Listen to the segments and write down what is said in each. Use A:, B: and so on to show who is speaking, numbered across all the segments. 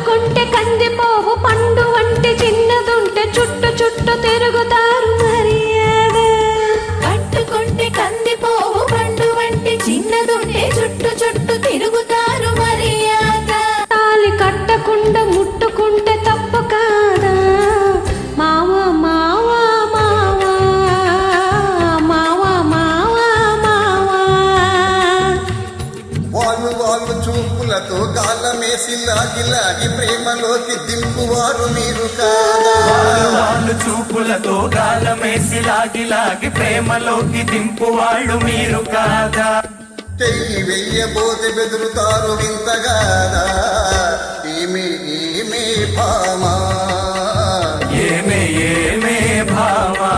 A: పట్టుకుంటే కందిపోవు పండు వంటి చిన్నదుంటే చుట్టు చుట్టు తిరుగుతారు మర్యాద.
B: పట్టుకుంటే కందిపోవు పండు వంటి చిన్నదుంటే చుట్టు చుట్టు తిరుగుతారు మర్యాద.
A: తాళి కట్టకుండా ముట్టుకుంటే తప్పు కాదా మావా మావా మావా మావా మావా మావా.
C: వాళ్ళు వాళ్ళు చూపులతో గాలమేసి లాగి లాగి ప్రేమలోకి దింపువారు మీరు కాదా.
D: వాళ్ళు చూపులతో గాలమేసి లాగి లాగి ప్రేమలోకి దింపువాళ్ళు మీరు కాదా.
C: చెయ్యి వెయ్యబోతే బెదురుతారు వింతగాదా. ఏమే ఏమే భామా
D: ఏమే ఏమే భామా.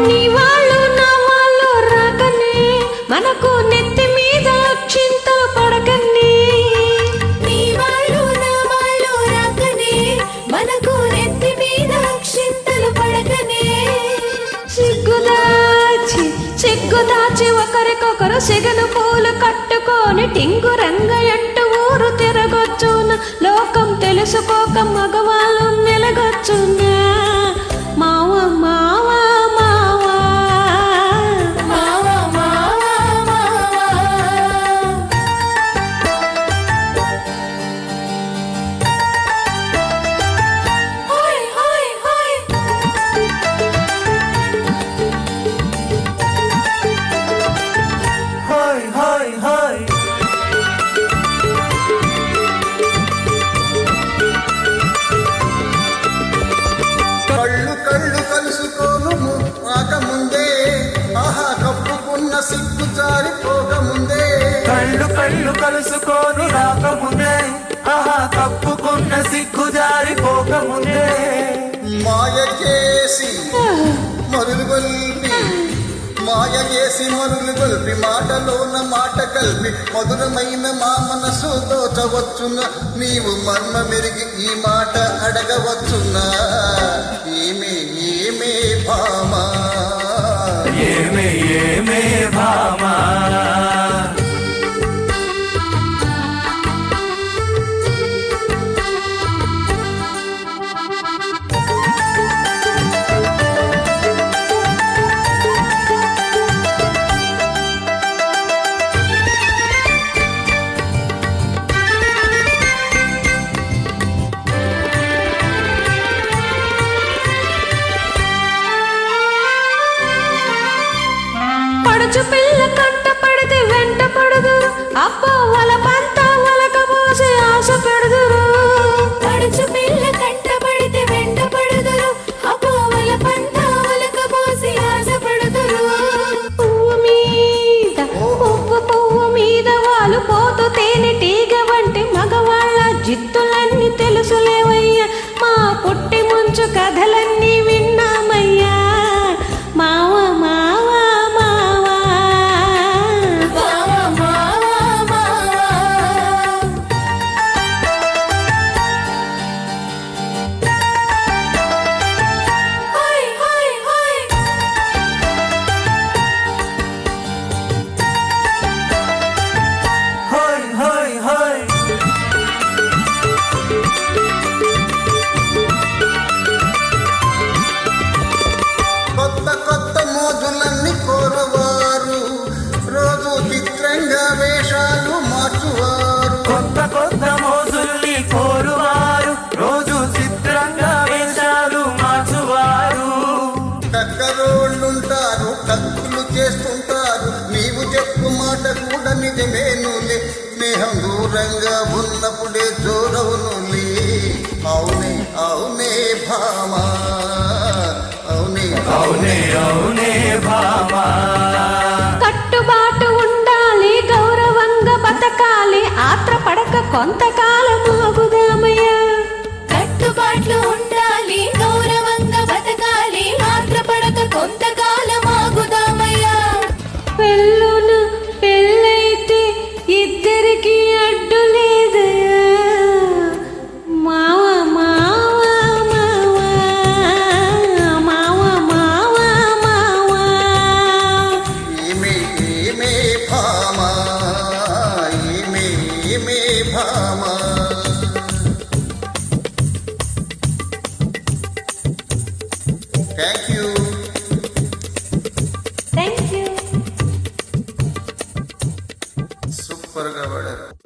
A: నీ వాళ్ళు నా వాళ్ళు రాకనే మనకు నెత్తి మీద అక్షింతలు పడకనే.
B: నీ వాళ్ళు నా వాళ్ళు రాకనే మనకు నెత్తి మీద అక్షింతలు పడకనే.
A: సిగ్గుదాచి ఒకరికొకరు సిగను పూలు కట్టుకొని టింగు రంగయంటూ ఊరు తిరగొచ్చున. లోకం తెలుసుకోక మగవాళ్ళు నిలగొచ్చునా మావా మావా మావా.
B: మావా మావా మావా. హోయ్ హోయ్ హోయ్.
D: హోయ్ హోయ్ హోయ్.
C: కళ్ళు కళ్ళు కలుసుకోను రాకముందే ఆహా కప్పుకున్న సిగ్గు జారిపోకముందే.
D: కళ్ళు కళ్ళు కలుసుకోను రాకముందే ఆహా కప్పుకున్న సిగ్గు జారిపోకముందే.
C: మాయ చేసి మరులు గొల్పి మాయ చేసి మరులు గొల్పి మాటలోన మాట కలిపి మధురమైన మా మనసు దోచవచ్చున. నీవు మర్మ మెరిగి ఈ మాట అడగవచ్చునా ఏమే ఏమే భామా
D: ఏమే ఏమే భామా.
A: పడుచు పిల్ల కంట పడితే వెంట పడుదురు అబ్బో వల పంత వలక పోసి ఆశ పెడుదురు.
B: పడుచు పిల్ల కంట పడితే వెంట పడుదురు అపోవల పంట వలక పోసి ఆశ పడుదురు.
A: పువ్వు మీద వాళ్ళు పోతూ తేనె టీగ వంటి మగవాళ్ళ జిత్తులన్నీ తెలుసులేవయ్యా. మా పుట్టి ముంచు కథలన్నీ విన్నామయ్యా మావా మావా మావా.
B: మావా మావా మావా. హోయ్ హోయ్ హోయ్.
D: హోయ్ హోయ్ హోయ్.
C: కొత్త కొత్త మోజులన్నీ కోరవారు రోజు చిత్రంగా వేషాలు మార్చువారు.
D: కొత్త కొత్త మోజుల్ని కోరువారు రోజు చిత్రంగా వేషాలు మార్చువారు.
C: కక్కరోళ్ళుంటారు కక్కులు చేస్తుంటారు. నీవు చెప్పు మాట కూడా నిజమేనులే. స్నేహం దూరంగా ఉన్నప్పుడే జోరవునులే. అవునే అవునే భామా అవునే
D: అవునే అవునే భామా.
A: కట్టుబాటు ఉండాలి గౌరవంగా బతకాలి ఆత్రపడక కొంతకాలం ఆగుదామయ్యా.
B: కట్టుబాట్లు ఉండాలి
C: సూపర్ గా పడారు.